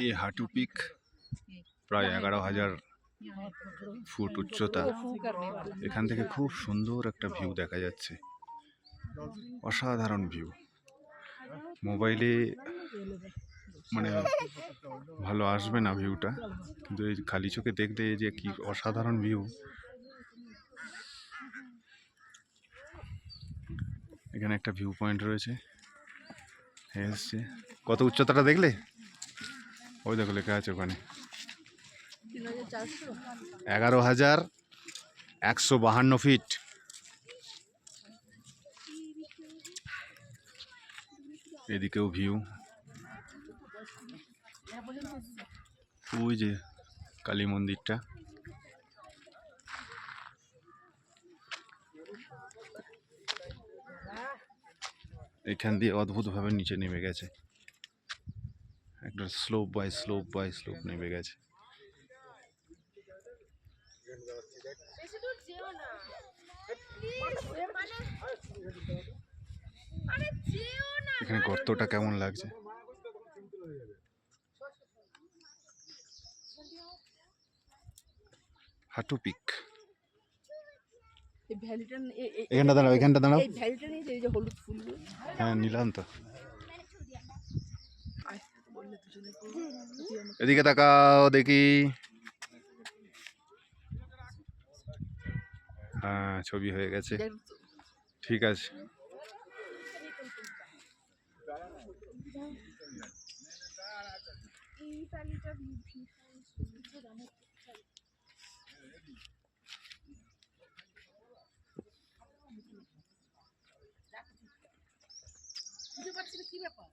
এই হাটু পিক প্রায় 11,000 ফুট উচ্চতা। এখান থেকে খুব সুন্দর একটা ভিউ দেখা যাচ্ছে, অসাধারণ ভিউ। মোবাইলে মানে ভালো আসবে না ভিউটা, কিন্তু এই খালি চোখে দেখলে যে কি অসাধারণ ভিউ। এখানে একটা ভিউ পয়েন্ট রয়েছে, এসছে। কত উচ্চতাটা দেখলে? ওই দেখো লেখা আছে ওখানে 11,152 ফিট। এদিকেও ভিউ, ওই যে কালী মন্দিরটা। এখান দিয়ে অদ্ভুতভাবে নিচে নেমে গেছে, একটা slope by slope by slope নেমে গেছে। এখানে গর্তটা কেমন লাগছে। হাটু পিক। এখানটা দাঁড়াও, এখানটা দাঁড়াও। হ্যাঁ নিলাম তো। এদিকে তাকাও দেখি। হ্যাঁ ছবি হয়ে গেছে, ঠিক আছে। কি ব্যাপার?